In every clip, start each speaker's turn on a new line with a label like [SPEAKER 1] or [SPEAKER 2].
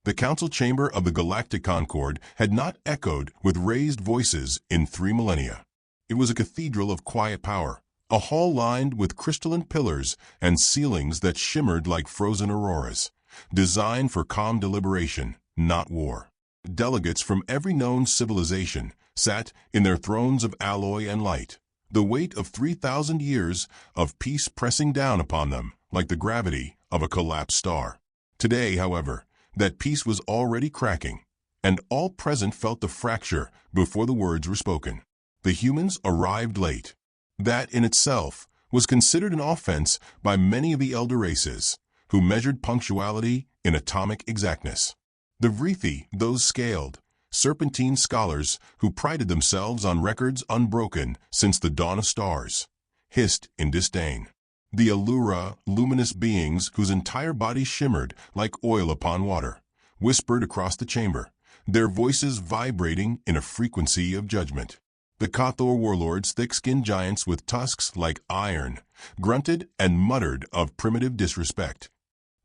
[SPEAKER 1] The council chamber of the Galactic Concord had not echoed with raised voices in 3 millennia. It was a cathedral of quiet power, a hall lined with crystalline pillars and ceilings that shimmered like frozen auroras, designed for calm deliberation, not war. Delegates from every known civilization sat in their thrones of alloy and light, the weight of 3,000 years of peace pressing down upon them like the gravity of a collapsed star. Today, however, that peace was already cracking, and all present felt the fracture before the words were spoken. The humans arrived late. That in itself was considered an offense by many of the elder races, who measured punctuality in atomic exactness. The Vrethi, those scaled, serpentine scholars who prided themselves on records unbroken since the dawn of stars, hissed in disdain. The Allura, luminous beings whose entire bodies shimmered like oil upon water, whispered across the chamber, their voices vibrating in a frequency of judgment. The Cathor warlords, thick-skinned giants with tusks like iron, grunted and muttered of primitive disrespect.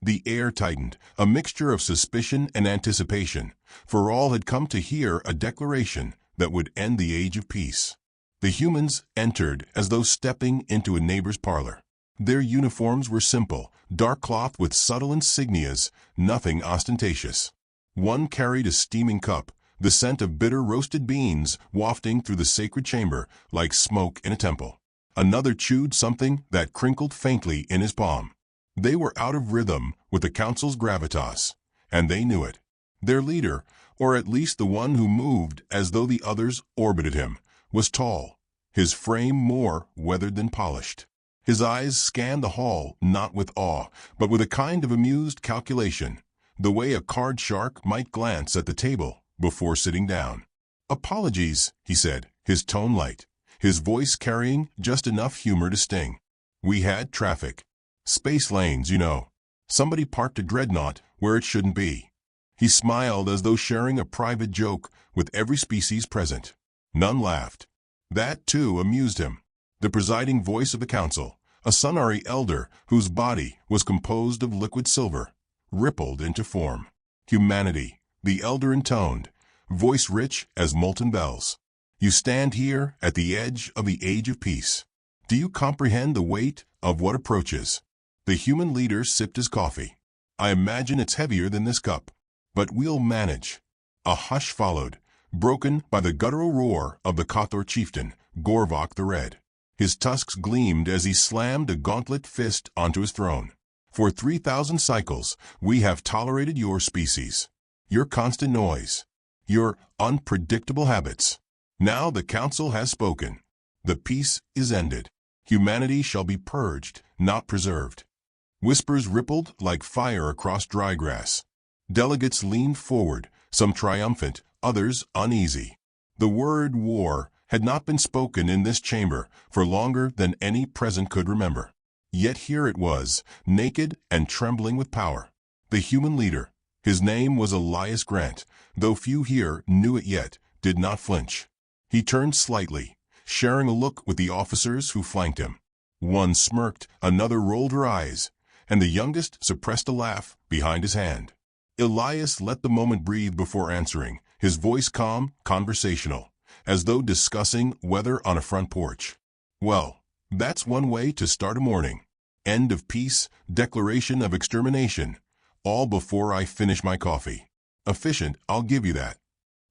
[SPEAKER 1] The air tightened, a mixture of suspicion and anticipation, for all had come to hear a declaration that would end the age of peace. The humans entered as though stepping into a neighbor's parlor. Their uniforms were simple, dark cloth with subtle insignias, nothing ostentatious. One carried a steaming cup, the scent of bitter roasted beans wafting through the sacred chamber like smoke in a temple. Another chewed something that crinkled faintly in his palm. They were out of rhythm with the council's gravitas, and they knew it. Their leader, or at least the one who moved as though the others orbited him, was tall, his frame more weathered than polished. His eyes scanned the hall not with awe, but with a kind of amused calculation, the way a card shark might glance at the table before sitting down. "Apologies," he said, his tone light, his voice carrying just enough humor to sting. "We had traffic. Space lanes, you know. Somebody parked a dreadnought where it shouldn't be." He smiled as though sharing a private joke with every species present. None laughed. That, too, amused him. The presiding voice of the council, a Sunari elder whose body was composed of liquid silver, rippled into form. "Humanity," the elder intoned, voice rich as molten bells. "You stand here at the edge of the age of peace. Do you comprehend the weight of what approaches?" The human leader sipped his coffee. "I imagine it's heavier than this cup, but we'll manage." A hush followed, broken by the guttural roar of the Cathor chieftain, Gorvok the Red. His tusks gleamed as he slammed a gauntlet fist onto his throne. "For 3,000 cycles, we have tolerated your species, your constant noise, your unpredictable habits. Now the council has spoken. The peace is ended. Humanity shall be purged, not preserved." Whispers rippled like fire across dry grass. Delegates leaned forward, some triumphant, others uneasy. The word war had not been spoken in this chamber for longer than any present could remember. Yet here it was, naked and trembling with power. The human leader, his name was Elias Grant, though few here knew it yet, did not flinch. He turned slightly, sharing a look with the officers who flanked him. One smirked, another rolled her eyes, and the youngest suppressed a laugh behind his hand. Elias let the moment breathe before answering, his voice calm, conversational, as though discussing weather on a front porch. "Well, that's one way to start a morning. End of peace, declaration of extermination, all before I finish my coffee. Efficient, I'll give you that."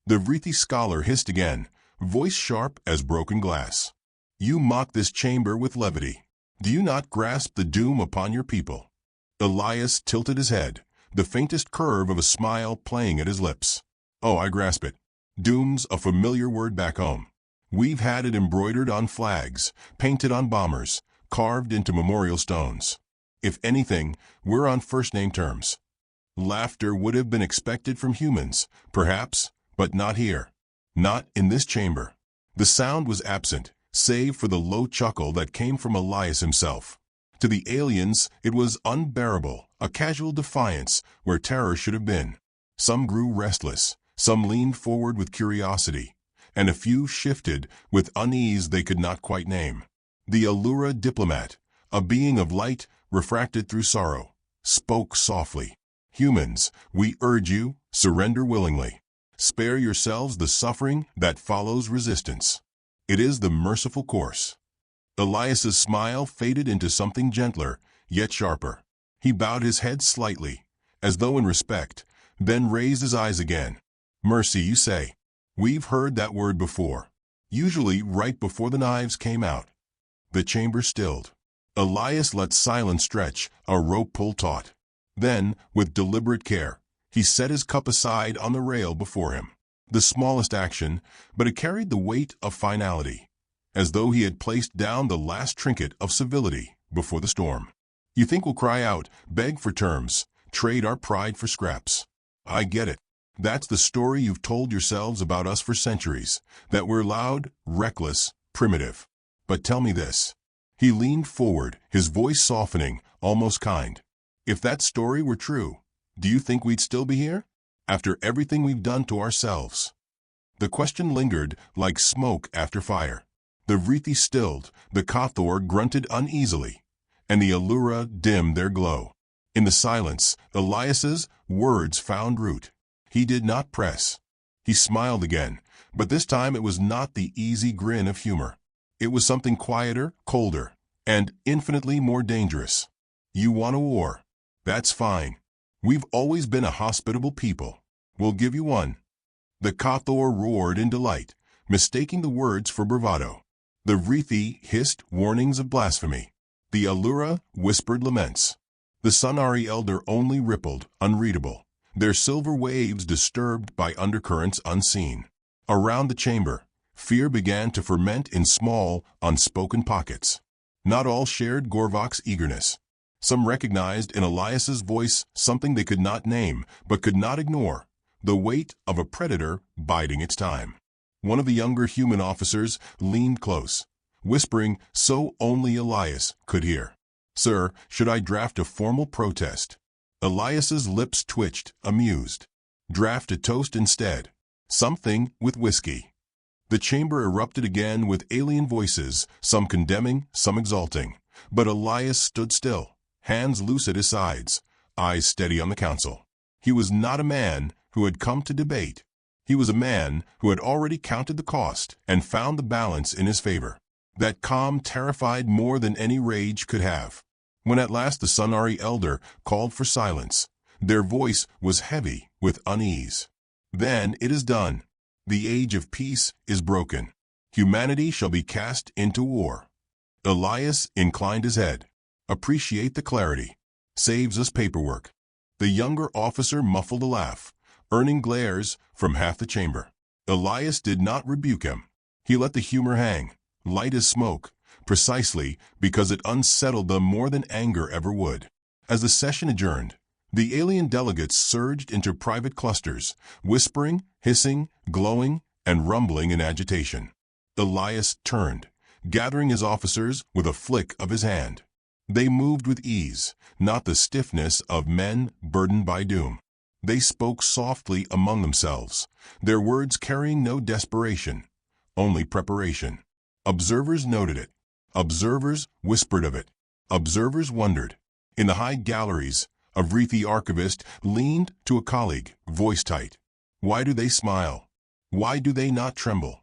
[SPEAKER 1] The Vrethi scholar hissed again, voice sharp as broken glass. "You mock this chamber with levity. Do you not grasp the doom upon your people?" Elias tilted his head, the faintest curve of a smile playing at his lips. "Oh, I grasp it. Doom's a familiar word back home. We've had it embroidered on flags, painted on bombers, carved into memorial stones. If anything, we're on first-name terms." Laughter would have been expected from humans, perhaps, but not here. Not in this chamber. The sound was absent, save for the low chuckle that came from Elias himself. To the aliens, it was unbearable, a casual defiance where terror should have been. Some grew restless, some leaned forward with curiosity, and a few shifted with unease they could not quite name. The Allura diplomat, a being of light refracted through sorrow, spoke softly. Humans, we urge you, surrender willingly. Spare yourselves the suffering that follows resistance. It is the merciful course. Elias's smile faded into something gentler, yet sharper. He bowed his head slightly, as though in respect, then raised his eyes again. Mercy, you say? We've heard that word before, usually right before the knives came out. The chamber stilled. Elias let silence stretch, a rope pull taut. Then, with deliberate care, he set his cup aside on the rail before him. The smallest action, but it carried the weight of finality, as though he had placed down the last trinket of civility before the storm. You think we'll cry out, beg for terms, trade our pride for scraps. I get it. That's the story you've told yourselves about us for centuries, that we're loud, reckless, primitive. But tell me this. He leaned forward, his voice softening, almost kind. If that story were true, do you think we'd still be here? After everything we've done to ourselves? The question lingered like smoke after fire. The Vrithi stilled, the Kathor grunted uneasily, and the Allura dimmed their glow. In the silence, Elias's words found root. He did not press. He smiled again, but this time it was not the easy grin of humor. It was something quieter, colder, and infinitely more dangerous. You want a war? That's fine. We've always been a hospitable people. We'll give you one. The Kathor roared in delight, mistaking the words for bravado. The Vrithi hissed warnings of blasphemy. The Allura whispered laments. The Sunari elder only rippled, unreadable, their silver waves disturbed by undercurrents unseen. Around the chamber, fear began to ferment in small, unspoken pockets. Not all shared Gorvok's eagerness. Some recognized in Elias's voice something they could not name, but could not ignore, the weight of a predator biding its time. One of the younger human officers leaned close, whispering so only Elias could hear. Sir, should I draft a formal protest? Elias's lips twitched, amused. Draft a toast instead. Something with whiskey. The chamber erupted again with alien voices, some condemning, some exalting. But Elias stood still, hands loose at his sides, eyes steady on the council. He was not a man who had come to debate. He was a man who had already counted the cost and found the balance in his favor. That calm terrified more than any rage could have. When at last the Sunari elder called for silence, their voice was heavy with unease. Then it is done. The age of peace is broken. Humanity shall be cast into war. Elias inclined his head. Appreciate the clarity. Saves us paperwork. The younger officer muffled a laugh, earning glares from half the chamber. Elias did not rebuke him. He let the humor hang, light as smoke, precisely because it unsettled them more than anger ever would. As the session adjourned, the alien delegates surged into private clusters, whispering, hissing, glowing, and rumbling in agitation. Elias turned, gathering his officers with a flick of his hand. They moved with ease, not the stiffness of men burdened by doom. They spoke softly among themselves, their words carrying no desperation, only preparation. Observers noted it. Observers whispered of it. Observers wondered. In the high galleries, a Vrithi archivist leaned to a colleague, voice tight. Why do they smile? Why do they not tremble?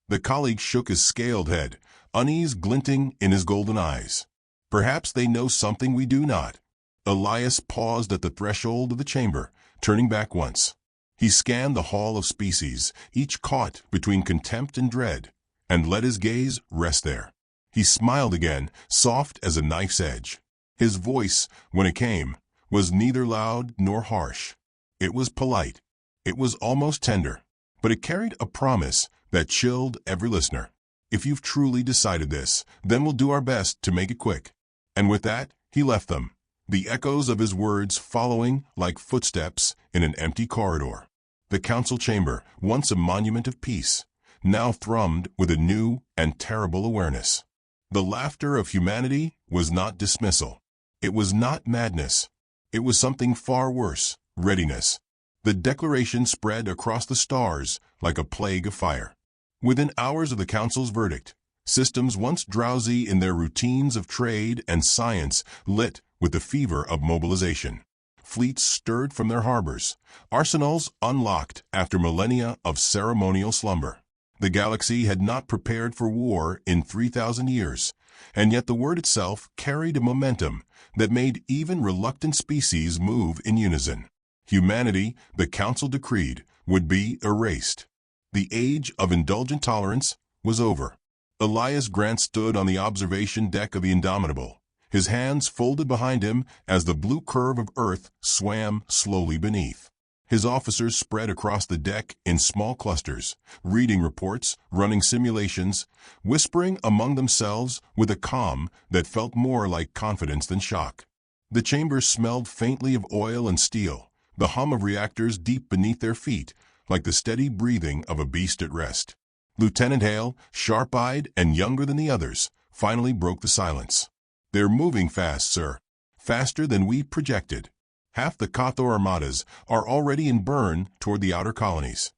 [SPEAKER 1] The colleague shook his scaled head, unease glinting in his golden eyes. Perhaps they know something we do not. Elias paused at the threshold of the chamber, turning back once. He scanned the hall of species, each caught between contempt and dread, and let his gaze rest there. He smiled again, soft as a knife's edge. His voice, when it came, was neither loud nor harsh. It was polite. It was almost tender, but it carried a promise that chilled every listener. If you've truly decided this, then we'll do our best to make it quick. And with that, he left them, the echoes of his words following like footsteps in an empty corridor. The council chamber, once a monument of peace, now thrummed with a new and terrible awareness. The laughter of humanity was not dismissal. It was not madness. It was something far worse, readiness. The declaration spread across the stars like a plague of fire. Within hours of the council's verdict, systems once drowsy in their routines of trade and science lit with the fever of mobilization. fleets stirred from their harbors, arsenals unlocked after millennia of ceremonial slumber. The galaxy had not prepared for war in 3,000 years, and yet the word itself carried a momentum that made even reluctant species move in unison. Humanity, the Council decreed, would be erased. The age of indulgent tolerance was over. Elias Grant stood on the observation deck of the Indomitable, his hands folded behind him as the blue curve of Earth swam slowly beneath. His officers spread across the deck in small clusters, reading reports, running simulations, whispering among themselves with a calm that felt more like confidence than shock. The chambers smelled faintly of oil and steel, the hum of reactors deep beneath their feet, like the steady breathing of a beast at rest. Lieutenant Hale, sharp-eyed and younger than the others, finally broke the silence. "They're moving fast, sir. Faster than we projected. Half the Cathor armadas are already in burn toward the outer colonies."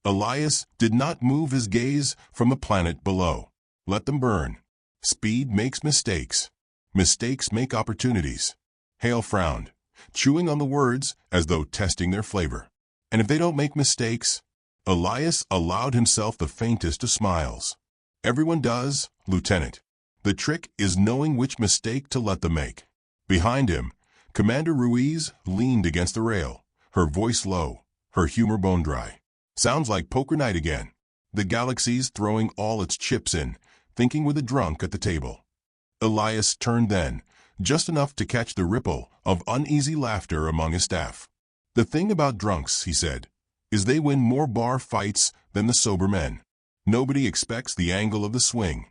[SPEAKER 1] Elias did not move his gaze from the planet below. "Let them burn. Speed makes mistakes. Mistakes make opportunities." Hale frowned, chewing on the words as though testing their flavor. "And if they don't make mistakes?" Elias allowed himself the faintest of smiles. "Everyone does, Lieutenant. The trick is knowing which mistake to let them make." Behind him, Commander Ruiz leaned against the rail, her voice low, her humor bone-dry. "Sounds like poker night again. The galaxy's throwing all its chips in, thinking with a drunk at the table." Elias turned then, just enough to catch the ripple of uneasy laughter among his staff. "The thing about drunks," he said, "is they win more bar fights than the sober men. Nobody expects the angle of the swing."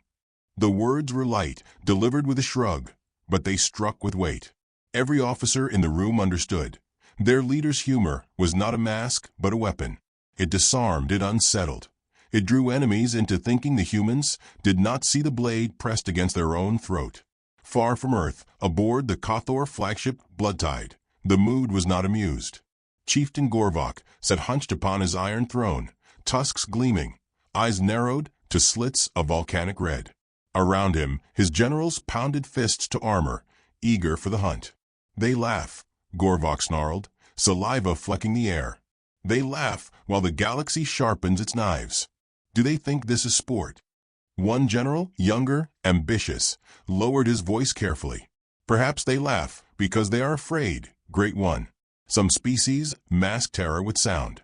[SPEAKER 1] The words were light, delivered with a shrug, but they struck with weight. Every officer in the room understood. Their leader's humor was not a mask, but a weapon. It disarmed, it unsettled. It drew enemies into thinking the humans did not see the blade pressed against their own throat. Far from Earth, aboard the Cathor flagship Bloodtide, the mood was not amused. Chieftain Gorvok sat hunched upon his iron throne, tusks gleaming, eyes narrowed to slits of volcanic red. Around him, his generals pounded fists to armor, eager for the hunt. "They laugh," Gorvok snarled, saliva flecking the air. "They laugh while the galaxy sharpens its knives. Do they think this is sport?" One general, younger, ambitious, lowered his voice carefully. "Perhaps they laugh because they are afraid, Great One. Some species mask terror with sound."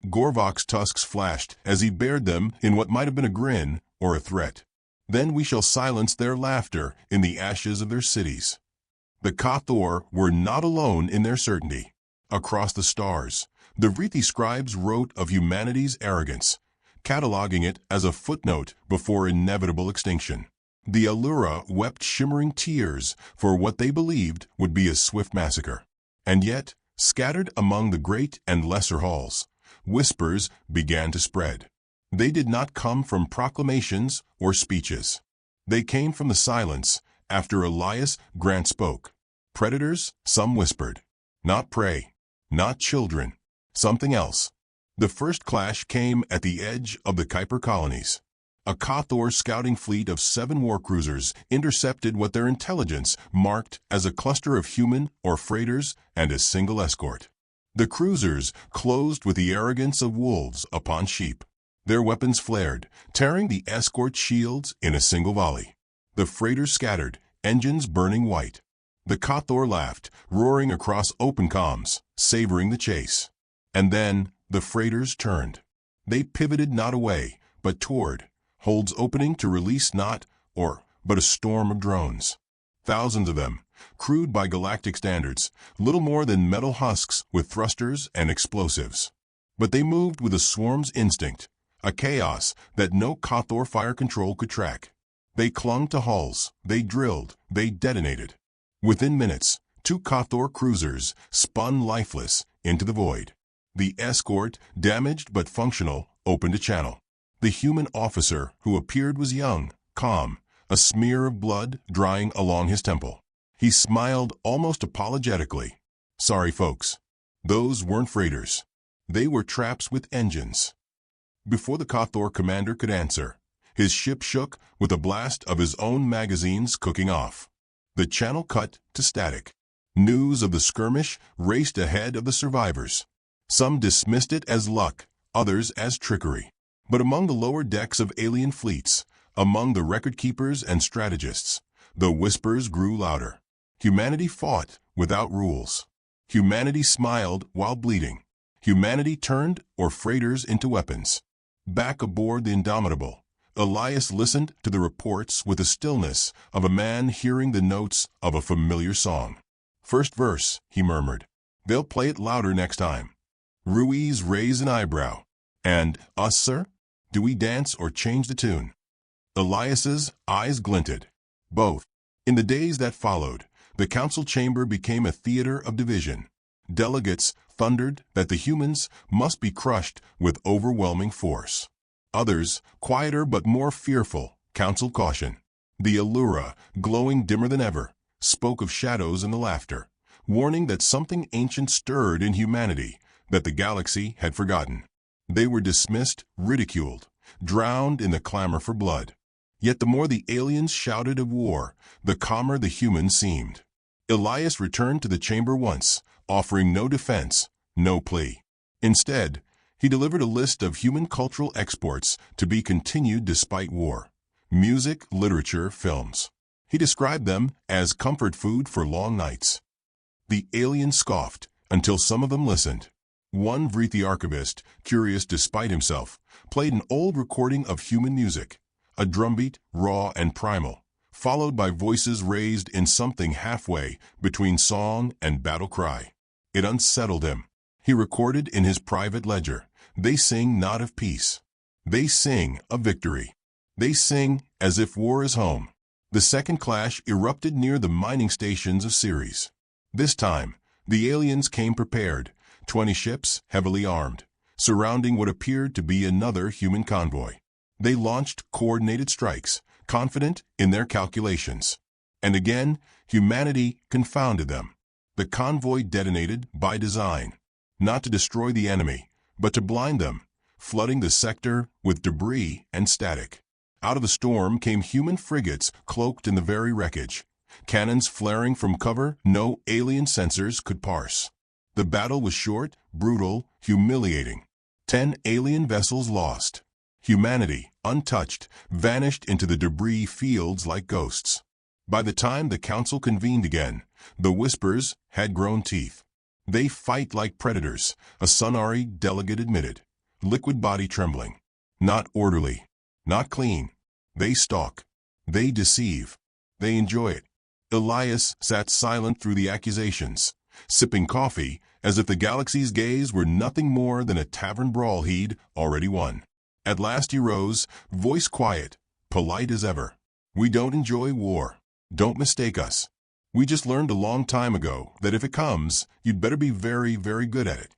[SPEAKER 1] Gorvok's tusks flashed as he bared them in what might have been a grin or a threat. "Then we shall silence their laughter in the ashes of their cities." The Cathor were not alone in their certainty. Across the stars, the Vrithi scribes wrote of humanity's arrogance, cataloging it as a footnote before inevitable extinction. The Allura wept shimmering tears for what they believed would be a swift massacre. And yet, scattered among the great and lesser halls, whispers began to spread. They did not come from proclamations or speeches. They came from the silence after Elias Grant spoke. Predators, some whispered. Not prey, not children, something else. The first clash came at the edge of the Kuiper colonies. A Cathor scouting fleet of 7 war cruisers intercepted what their intelligence marked as a cluster of human or freighters and a single escort. The cruisers closed with the arrogance of wolves upon sheep. Their weapons flared, tearing the escort shields in a single volley. The freighters scattered, engines burning white. The Cathor laughed, roaring across open comms, savoring the chase. And then the freighters turned. They pivoted not away, but toward, holds opening to release not, but a storm of drones. Thousands of them, crude by galactic standards, little more than metal husks with thrusters and explosives. But they moved with a swarm's instinct, a chaos that no Cathor fire control could track. They clung to hulls, they drilled, they detonated. Within minutes, 2 Cathor cruisers spun lifeless into the void. The escort, damaged but functional, opened a channel. The human officer who appeared was young, calm, a smear of blood drying along his temple. He smiled almost apologetically. "Sorry, folks. Those weren't freighters. They were traps with engines." Before the Cathor commander could answer, his ship shook with a blast of his own magazines cooking off. The channel cut to static. News of the skirmish raced ahead of the survivors. Some dismissed it as luck, others as trickery. But among the lower decks of alien fleets, among the record keepers and strategists, the whispers grew louder. Humanity fought without rules. Humanity smiled while bleeding. Humanity turned our freighters into weapons. Back aboard the Indomitable, Elias listened to the reports with the stillness of a man hearing the notes of a familiar song. "First verse," he murmured. "They'll play it louder next time." Ruiz raised an eyebrow. "And us, sir? Do we dance or change the tune?" Elias's eyes glinted. Both. In the days that followed, the council chamber became a theater of division. Delegates thundered that the humans must be crushed with overwhelming force. Others, quieter but more fearful, counseled caution. The Allura, glowing dimmer than ever, spoke of shadows in the laughter, warning that something ancient stirred in humanity that the galaxy had forgotten. They were dismissed, ridiculed, drowned in the clamor for blood. Yet the more the aliens shouted of war, the calmer the humans seemed. Elias returned to the chamber once, offering no defense, no plea. Instead, he delivered a list of human cultural exports to be continued despite war. Music, literature, films. He described them as comfort food for long nights. The aliens scoffed, until some of them listened. One Vrethi archivist, curious despite himself, played an old recording of human music, a drumbeat, raw and primal, followed by voices raised in something halfway between song and battle cry. It unsettled him. He recorded in his private ledger, "They sing not of peace. They sing of victory. They sing as if war is home." The second clash erupted near the mining stations of Ceres. This time, the aliens came prepared, 20 ships, heavily armed, surrounding what appeared to be another human convoy. They launched coordinated strikes, confident in their calculations. And again, humanity confounded them. The convoy detonated by design, not to destroy the enemy, but to blind them, flooding the sector with debris and static. Out of the storm came human frigates cloaked in the very wreckage, cannons flaring from cover no alien sensors could parse. The battle was short, brutal, humiliating. 10 alien vessels lost. Humanity, untouched, vanished into the debris fields like ghosts. By the time the council convened again, the whispers had grown teeth. "They fight like predators," a Sonari delegate admitted, liquid body trembling. "Not orderly, not clean. They stalk. They deceive. They enjoy it." Elias sat silent through the accusations, sipping coffee as if the galaxy's gaze were nothing more than a tavern brawl he'd already won. At last he rose, voice quiet, polite as ever. "We don't enjoy war. Don't mistake us. We just learned a long time ago that if it comes, you'd better be very, very good at it."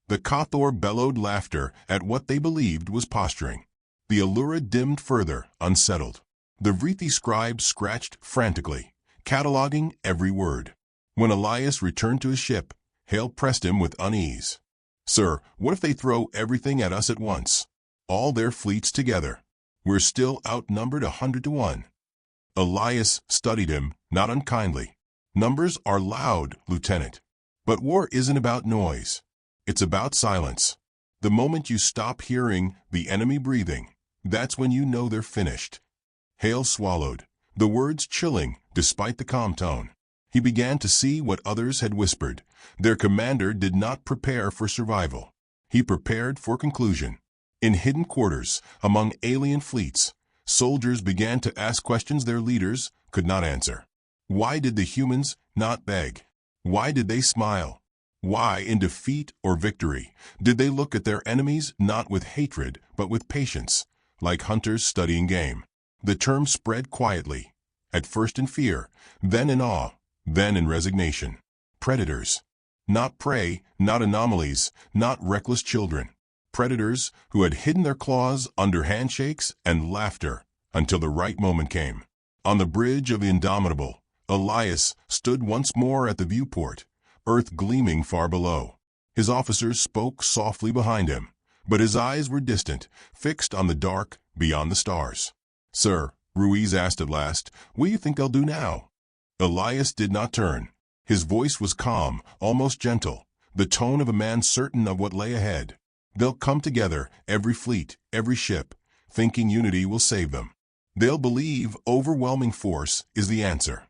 [SPEAKER 1] The Kothor bellowed laughter at what they believed was posturing. The Allura dimmed further, unsettled. The Vrethi scribe scratched frantically, cataloging every word. When Elias returned to his ship, Hale pressed him with unease. "Sir, what if they throw everything at us at once? All their fleets together. We're still outnumbered 100 to 1. Elias studied him, not unkindly. "Numbers are loud, Lieutenant. But war isn't about noise. It's about silence. The moment you stop hearing the enemy breathing, that's when you know they're finished." Hale swallowed, the words chilling despite the calm tone. He began to see what others had whispered. Their commander did not prepare for survival. He prepared for conclusion. In hidden quarters, among alien fleets, soldiers began to ask questions their leaders could not answer. Why did the humans not beg? Why did they smile? Why, in defeat or victory, did they look at their enemies not with hatred but with patience, like hunters studying game? The term spread quietly, at first in fear, then in awe, then in resignation. Predators. Not prey, not anomalies, not reckless children. Predators who had hidden their claws under handshakes and laughter until the right moment came. On the bridge of the Indomitable, Elias stood once more at the viewport, Earth gleaming far below. His officers spoke softly behind him, but his eyes were distant, fixed on the dark beyond the stars. "Sir," Ruiz asked at last, "what do you think they'll do now?" Elias did not turn. His voice was calm, almost gentle, the tone of a man certain of what lay ahead. They'll come together, every fleet, every ship, thinking unity will save them. They'll believe overwhelming force is the answer.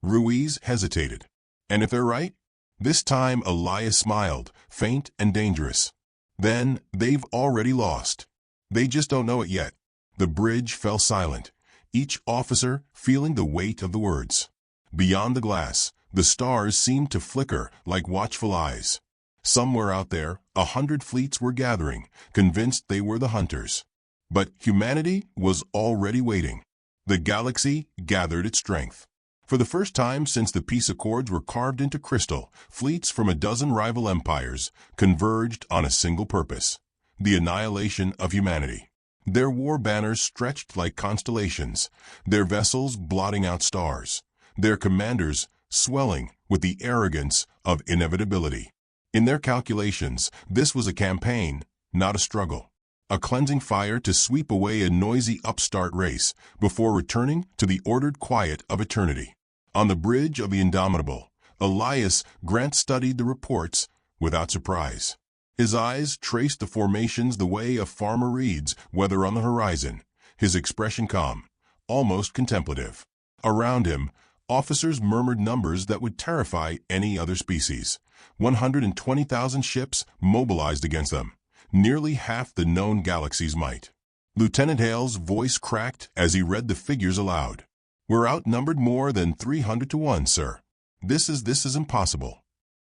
[SPEAKER 1] Ruiz hesitated. And if they're right? This time Elias smiled, faint and dangerous. Then they've already lost. They just don't know it yet. The bridge fell silent, each officer feeling the weight of the words. Beyond the glass, the stars seemed to flicker like watchful eyes. Somewhere out there, 100 fleets were gathering, convinced they were the hunters. But humanity was already waiting. The galaxy gathered its strength. For the first time since the peace accords were carved into crystal, fleets from a dozen rival empires converged on a single purpose: the annihilation of humanity. Their war banners stretched like constellations, their vessels blotting out stars, their commanders swelling with the arrogance of inevitability. In their calculations, this was a campaign, not a struggle. A cleansing fire to sweep away a noisy upstart race before returning to the ordered quiet of eternity. On the bridge of the Indomitable, Elias Grant studied the reports without surprise. His eyes traced the formations the way a farmer reads weather on the horizon, his expression calm, almost contemplative. Around him, officers murmured numbers that would terrify any other species. 120,000 ships mobilized against them, nearly half the known galaxy's might. Lieutenant Hale's voice cracked as he read the figures aloud. "We're outnumbered more than 300 to 1, sir. This is impossible."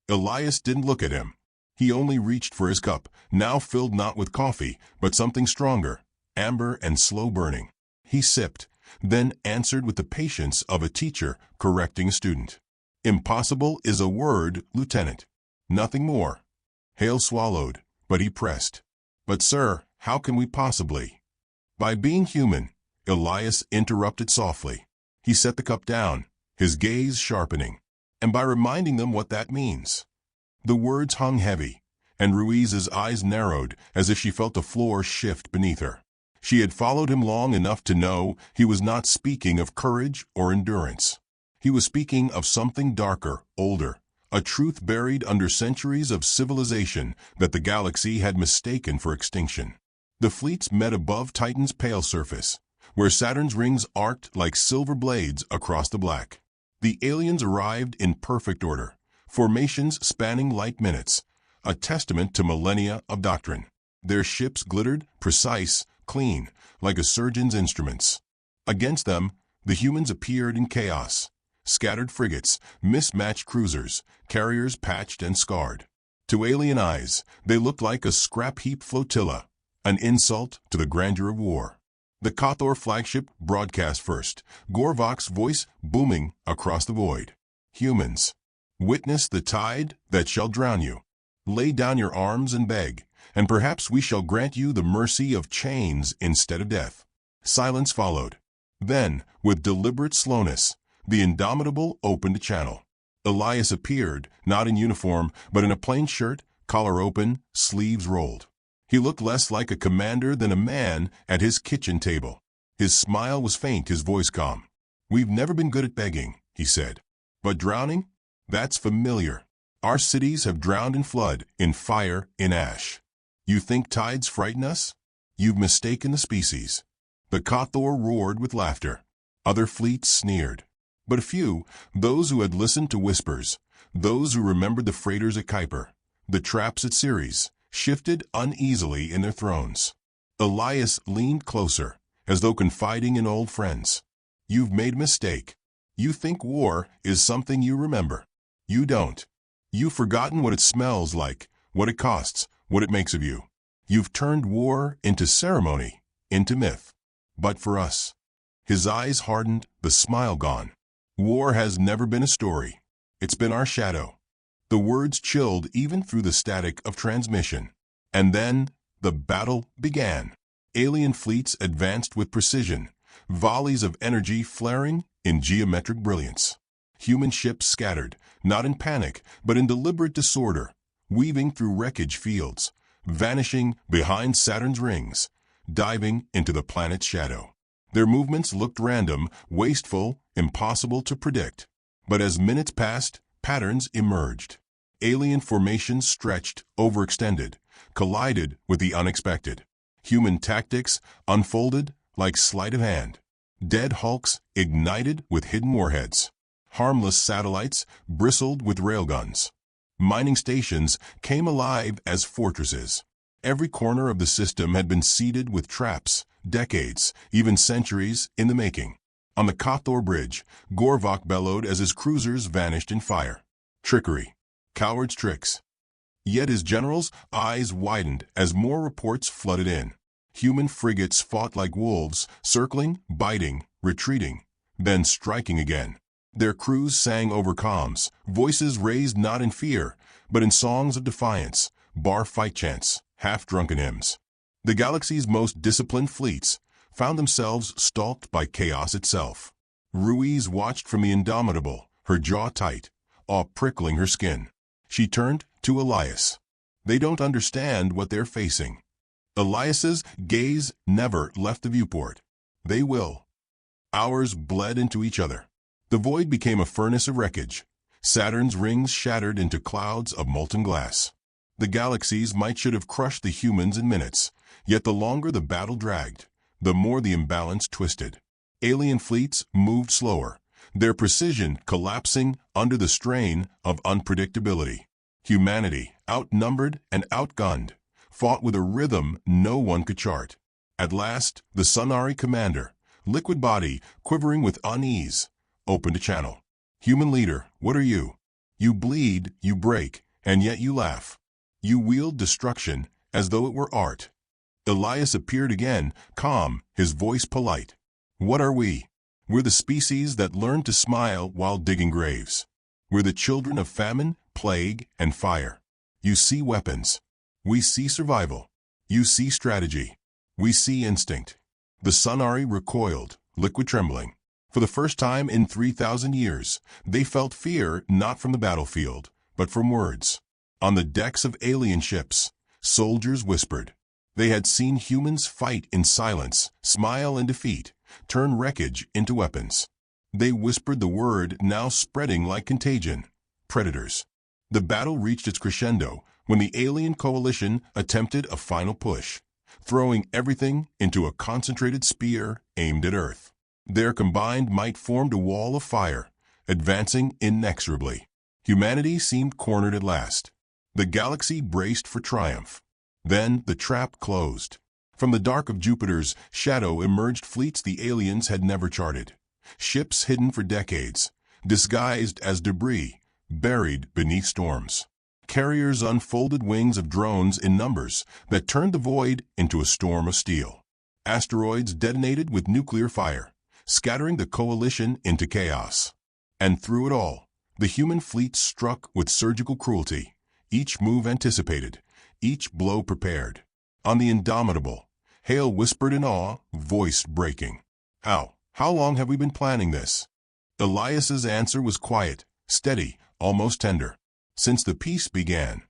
[SPEAKER 1] Elias didn't look at him. He only reached for his cup, now filled not with coffee, but something stronger, amber and slow-burning. He sipped, then answered with the patience of a teacher correcting a student. "Impossible is a word, Lieutenant. Nothing more." Hale swallowed, but he pressed. "But sir, how can we possibly?" "By being human," Elias interrupted softly. He set the cup down, his gaze sharpening. "And by reminding them what that means." The words hung heavy, and Ruiz's eyes narrowed as if she felt the floor shift beneath her. She had followed him long enough to know he was not speaking of courage or endurance. He was speaking of something darker, older, a truth buried under centuries of civilization that the galaxy had mistaken for extinction. The fleets met above Titan's pale surface, where Saturn's rings arced like silver blades across the black. The aliens arrived in perfect order, formations spanning light minutes, a testament to millennia of doctrine. Their ships glittered, precise, clean, like a surgeon's instruments. Against them, the humans appeared in chaos. Scattered frigates, mismatched cruisers, carriers patched and scarred. To alien eyes, they looked like a scrap-heap flotilla, an insult to the grandeur of war. The Kothor flagship broadcast first, Gorvok's voice booming across the void. "Humans, witness the tide that shall drown you. Lay down your arms and beg, and perhaps we shall grant you the mercy of chains instead of death." Silence followed. Then, with deliberate slowness, the Indomitable opened a channel. Elias appeared, not in uniform, but in a plain shirt, collar open, sleeves rolled. He looked less like a commander than a man at his kitchen table. His smile was faint, his voice calm. "We've never been good at begging," he said. "But drowning? That's familiar. Our cities have drowned in flood, in fire, in ash. You think tides frighten us? You've mistaken the species." The Kothor roared with laughter. Other fleets sneered. But a few, those who had listened to whispers, those who remembered the freighters at Kuiper, the traps at Ceres, shifted uneasily in their thrones. Elias leaned closer, as though confiding in old friends. "You've made a mistake. You think war is something you remember. You don't. You've forgotten what it smells like, what it costs, what it makes of you. You've turned war into ceremony, into myth. But for us..." His eyes hardened, the smile gone. "War has never been a story. It's been our shadow." The words chilled even through the static of transmission. And then the battle began. Alien fleets advanced with precision, volleys of energy flaring in geometric brilliance. Human ships scattered, not in panic, but in deliberate disorder, weaving through wreckage fields, vanishing behind Saturn's rings, diving into the planet's shadow. Their movements looked random, wasteful, impossible to predict. But as minutes passed, patterns emerged. Alien formations stretched, overextended, collided with the unexpected. Human tactics unfolded like sleight of hand. Dead hulks ignited with hidden warheads. Harmless satellites bristled with railguns. Mining stations came alive as fortresses. Every corner of the system had been seeded with traps, decades, even centuries, in the making. On the Kothor Bridge, Gorvok bellowed as his cruisers vanished in fire. Trickery. Cowards' tricks. Yet his generals' eyes widened as more reports flooded in. Human frigates fought like wolves, circling, biting, retreating, then striking again. Their crews sang over comms, voices raised not in fear, but in songs of defiance, bar fight chants, half-drunken hymns. The galaxy's most disciplined fleets found themselves stalked by chaos itself. Ruiz watched from the Indomitable, her jaw tight, awe prickling her skin. She turned to Elias. They don't understand what they're facing. Elias's gaze never left the viewport. They will. Hours bled into each other. The void became a furnace of wreckage. Saturn's rings shattered into clouds of molten glass. The galaxy's might should have crushed the humans in minutes, yet the longer the battle dragged, the more the imbalance twisted. Alien fleets moved slower, their precision collapsing under the strain of unpredictability. Humanity, outnumbered and outgunned, fought with a rhythm no one could chart. At last, the Sunari commander, liquid body quivering with unease, opened a channel. Human leader, what are you? You bleed, you break, and yet you laugh. You wield destruction as though it were art. Elias appeared again, calm, his voice polite. What are we? We're the species that learned to smile while digging graves. We're the children of famine, plague, and fire. You see weapons. We see survival. You see strategy. We see instinct. The Sunari recoiled, liquid trembling. For the first time in 3,000 years, they felt fear not from the battlefield, but from words. On the decks of alien ships, soldiers whispered. They had seen humans fight in silence, smile in defeat, turn wreckage into weapons. They whispered the word now spreading like contagion. Predators. The battle reached its crescendo when the alien coalition attempted a final push, throwing everything into a concentrated spear aimed at Earth. Their combined might formed a wall of fire, advancing inexorably. Humanity seemed cornered at last. The galaxy braced for triumph. Then the trap closed. From the dark of Jupiter's shadow emerged fleets the aliens had never charted. Ships hidden for decades, disguised as debris, buried beneath storms. Carriers unfolded wings of drones in numbers that turned the void into a storm of steel. Asteroids detonated with nuclear fire, scattering the coalition into chaos. And through it all, the human fleet struck with surgical cruelty, each move anticipated, each blow prepared. On the Indomitable, Hale whispered in awe, voice breaking. How long have we been planning this? Elias's answer was quiet, steady, almost tender. Since the peace began.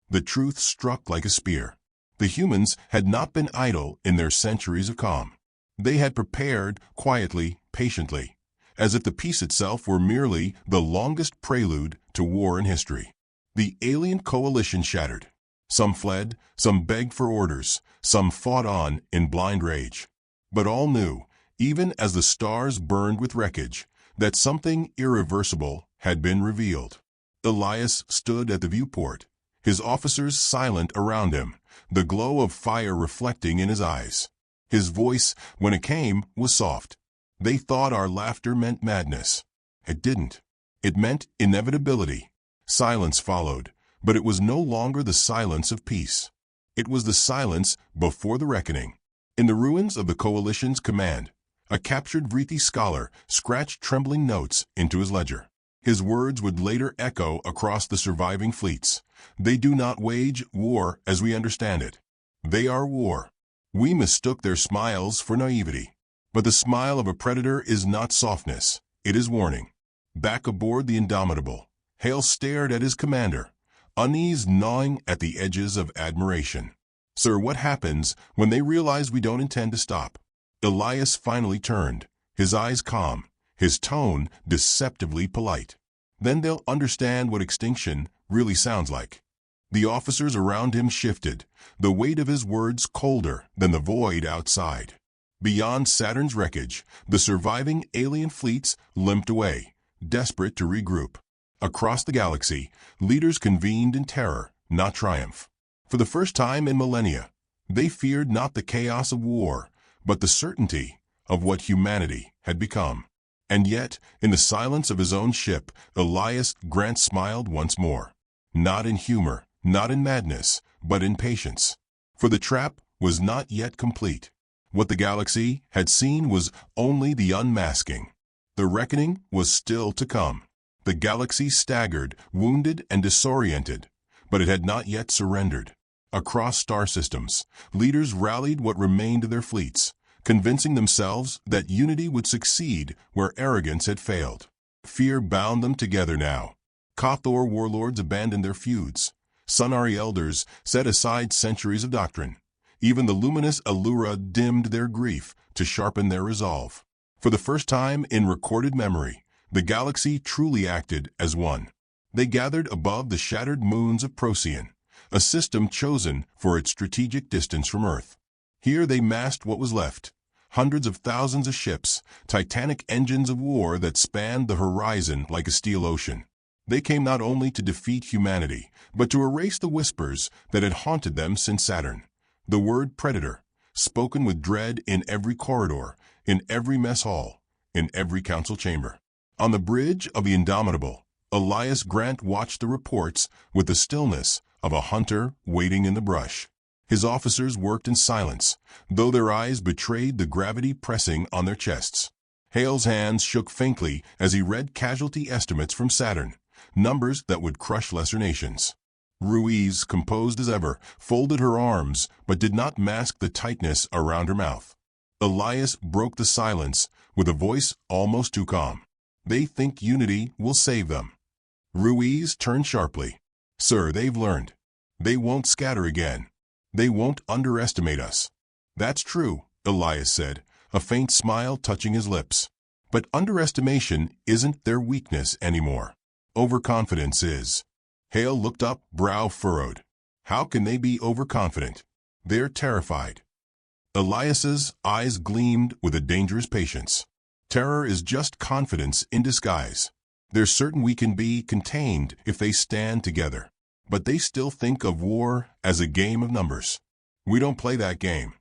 [SPEAKER 1] The truth struck like a spear. The humans had not been idle in their centuries of calm. They had prepared quietly, patiently, as if the peace itself were merely the longest prelude to war in history. The alien coalition shattered. Some fled, some begged for orders, some fought on in blind rage. But all knew, even as the stars burned with wreckage, that something irreversible had been revealed. Elias stood at the viewport, his officers silent around him, the glow of fire reflecting in his eyes. His voice, when it came, was soft. They thought our laughter meant madness. It didn't. It meant inevitability. Silence followed, but it was no longer the silence of peace. It was the silence before the reckoning. In the ruins of the coalition's command, a captured Vrithi scholar scratched trembling notes into his ledger. His words would later echo across the surviving fleets. They do not wage war as we understand it. They are war. We mistook their smiles for naivety. But the smile of a predator is not softness. It is warning. Back aboard the Indomitable, Hale stared at his commander, unease gnawing at the edges of admiration. Sir, what happens when they realize we don't intend to stop? Elias finally turned, his eyes calm, his tone deceptively polite. Then they'll understand what extinction really sounds like. The officers around him shifted, the weight of his words colder than the void outside. Beyond Saturn's wreckage, the surviving alien fleets limped away, desperate to regroup. Across the galaxy, leaders convened in terror, not triumph. For the first time in millennia, they feared not the chaos of war, but the certainty of what humanity had become. And yet, in the silence of his own ship, Elias Grant smiled once more. Not in humor, not in madness, but in patience. For the trap was not yet complete. What the galaxy had seen was only the unmasking. The reckoning was still to come. The galaxy staggered, wounded and disoriented, but it had not yet surrendered. Across star systems, leaders rallied what remained of their fleets, convincing themselves that unity would succeed where arrogance had failed. Fear bound them together now. Kothor warlords abandoned their feuds. Sunari elders set aside centuries of doctrine. Even the luminous Allura dimmed their grief to sharpen their resolve. For the first time in recorded memory, the galaxy truly acted as one. They gathered above the shattered moons of Procyon, a system chosen for its strategic distance from Earth. Here they massed what was left, hundreds of thousands of ships, titanic engines of war that spanned the horizon like a steel ocean. They came not only to defeat humanity, but to erase the whispers that had haunted them since Saturn. The word predator, spoken with dread in every corridor, in every mess hall, in every council chamber. On the bridge of the Indomitable, Elias Grant watched the reports with the stillness of a hunter waiting in the brush. His officers worked in silence, though their eyes betrayed the gravity pressing on their chests. Hale's hands shook faintly as he read casualty estimates from Saturn, numbers that would crush lesser nations. Ruiz, composed as ever, folded her arms, but did not mask the tightness around her mouth. Elias broke the silence with a voice almost too calm. They think unity will save them. Ruiz turned sharply. Sir, they've learned. They won't scatter again. They won't underestimate us. That's true, Elias said, a faint smile touching his lips. But underestimation isn't their weakness anymore. Overconfidence is. Hale looked up, brow furrowed. How can they be overconfident? They're terrified. Elias's eyes gleamed with a dangerous patience. Terror is just confidence in disguise. They're certain we can be contained if they stand together. But they still think of war as a game of numbers. We don't play that game.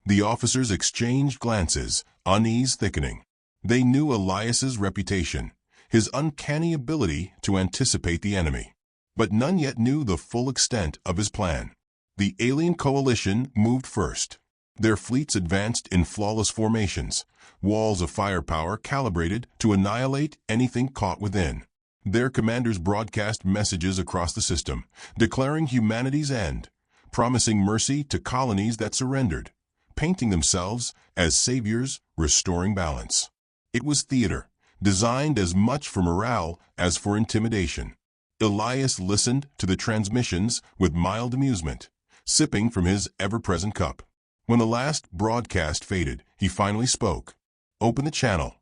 [SPEAKER 1] The officers exchanged glances, unease thickening. They knew Elias's reputation, his uncanny ability to anticipate the enemy. But none yet knew the full extent of his plan. The alien coalition moved first. Their fleets advanced in flawless formations, walls of firepower calibrated to annihilate anything caught within. Their commanders broadcast messages across the system, declaring humanity's end, promising mercy to colonies that surrendered, painting themselves as saviors restoring balance. It was theater, designed as much for morale as for intimidation. Elias listened to the transmissions with mild amusement, sipping from his ever-present cup. When the last broadcast faded, he finally spoke. Open the channel.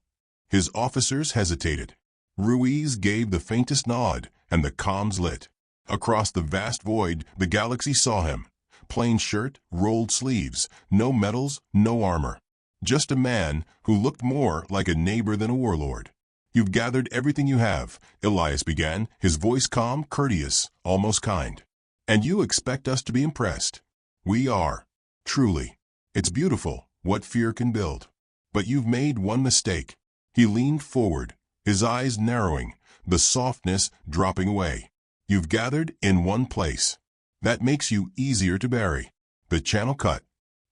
[SPEAKER 1] His officers hesitated. Ruiz gave the faintest nod, and the comms lit. Across the vast void, the galaxy saw him. Plain shirt, rolled sleeves, no medals, no armor. Just a man who looked more like a neighbor than a warlord. You've gathered everything you have, Elias began, his voice calm, courteous, almost kind. And you expect us to be impressed. We are. Truly. It's beautiful, what fear can build. But you've made one mistake. He leaned forward, his eyes narrowing, the softness dropping away. You've gathered in one place. That makes you easier to bury. The channel cut.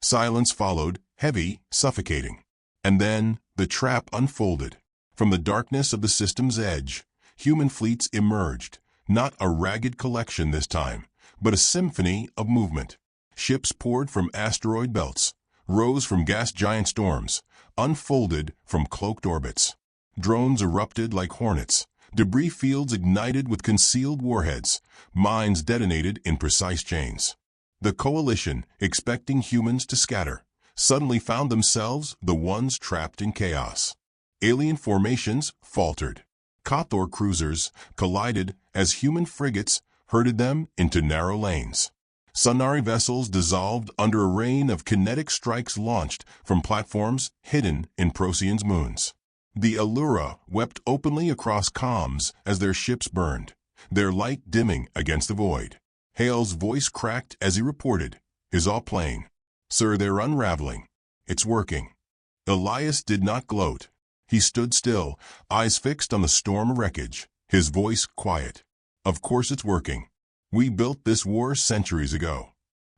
[SPEAKER 1] Silence followed, heavy, suffocating. And then the trap unfolded. From the darkness of the system's edge, human fleets emerged, not a ragged collection this time, but a symphony of movement. Ships poured from asteroid belts, rose from gas giant storms, unfolded from cloaked orbits. Drones erupted like hornets, debris fields ignited with concealed warheads, mines detonated in precise chains. The coalition, expecting humans to scatter, suddenly found themselves the ones trapped in chaos. Alien formations faltered. Kothor cruisers collided as human frigates herded them into narrow lanes. Sunari vessels dissolved under a rain of kinetic strikes launched from platforms hidden in Procyon's moons. The Allura wept openly across comms as their ships burned, their light dimming against the void. Hale's voice cracked as he reported, "Is all plain? Sir, they're unraveling. It's working." Elias did not gloat. He stood still, eyes fixed on the storm of wreckage, his voice quiet. "Of course it's working. We built this war centuries ago."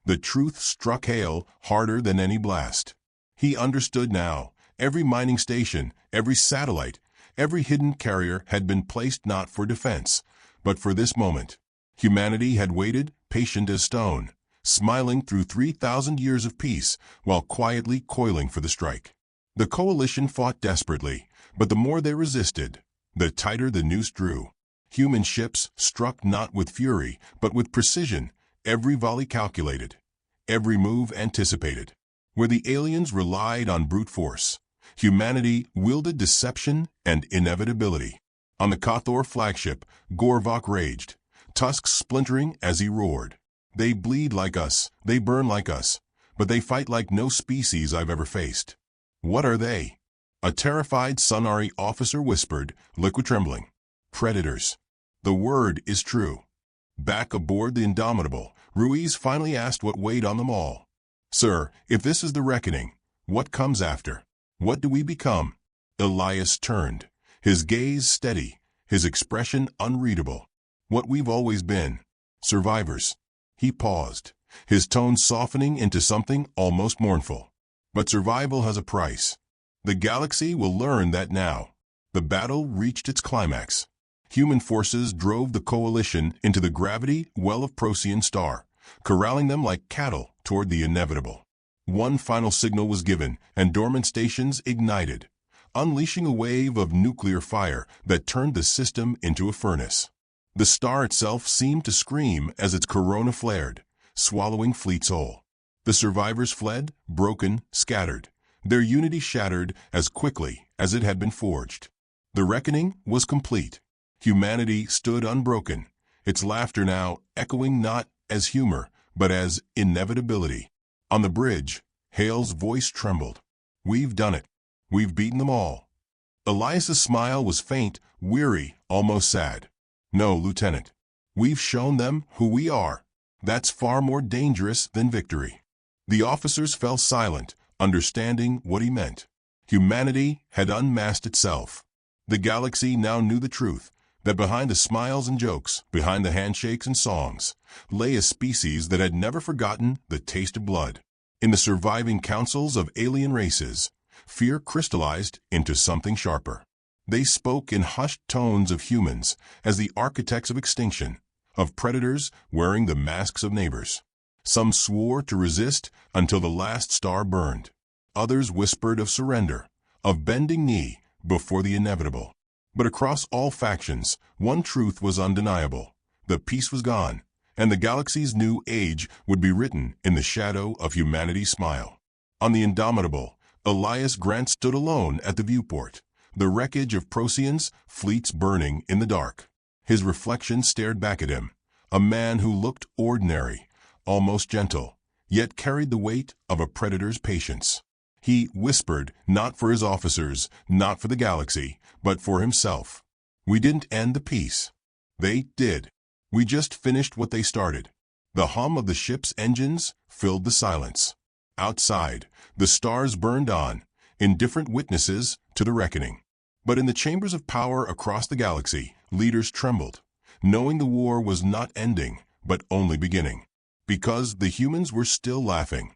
[SPEAKER 1] The truth struck Hale harder than any blast. He understood now. Every mining station, every satellite, every hidden carrier had been placed not for defense, but for this moment. Humanity had waited, patient as stone, smiling through 3,000 years of peace while quietly coiling for the strike. The coalition fought desperately, but the more they resisted, the tighter the noose drew. Human ships struck not with fury, but with precision, every volley calculated, every move anticipated. Where the aliens relied on brute force, humanity wielded deception and inevitability. On the Kothor flagship, Gorvok raged, tusks splintering as he roared. "They bleed like us, they burn like us, but they fight like no species I've ever faced." "What are they?" A terrified Sunari officer whispered, liquid trembling. "Predators." The word is true. Back aboard the Indomitable, Ruiz finally asked what weighed on them all. "Sir, if this is the reckoning, what comes after? What do we become?" Elias turned, his gaze steady, his expression unreadable. "What we've always been. Survivors." He paused, his tone softening into something almost mournful. "But survival has a price. The galaxy will learn that now." The battle reached its climax. Human forces drove the coalition into the gravity well of Procyon star, corralling them like cattle toward the inevitable. One final signal was given, and dormant stations ignited, unleashing a wave of nuclear fire that turned the system into a furnace. The star itself seemed to scream as its corona flared, swallowing fleets whole. The survivors fled, broken, scattered, their unity shattered as quickly as it had been forged. The reckoning was complete. Humanity stood unbroken, its laughter now echoing not as humor, but as inevitability. On the bridge, Hale's voice trembled. "We've done it. We've beaten them all." Elias's smile was faint, weary, almost sad. "No, Lieutenant. We've shown them who we are. That's far more dangerous than victory." The officers fell silent, understanding what he meant. Humanity had unmasked itself. The galaxy now knew the truth, that behind the smiles and jokes, behind the handshakes and songs, lay a species that had never forgotten the taste of blood. In the surviving councils of alien races, fear crystallized into something sharper. They spoke in hushed tones of humans as the architects of extinction, of predators wearing the masks of neighbors. Some swore to resist until the last star burned. Others whispered of surrender, of bending knee before the inevitable. But across all factions, one truth was undeniable. The peace was gone, and the galaxy's new age would be written in the shadow of humanity's smile. On the Indomitable, Elias Grant stood alone at the viewport, the wreckage of Procyon's fleets burning in the dark. His reflection stared back at him, a man who looked ordinary, almost gentle, yet carried the weight of a predator's patience. He whispered, not for his officers, not for the galaxy, but for himself. "We didn't end the peace. They did. We just finished what they started." The hum of the ship's engines filled the silence. Outside, the stars burned on, indifferent witnesses to the reckoning. But in the chambers of power across the galaxy, leaders trembled, knowing the war was not ending, but only beginning. Because the humans were still laughing,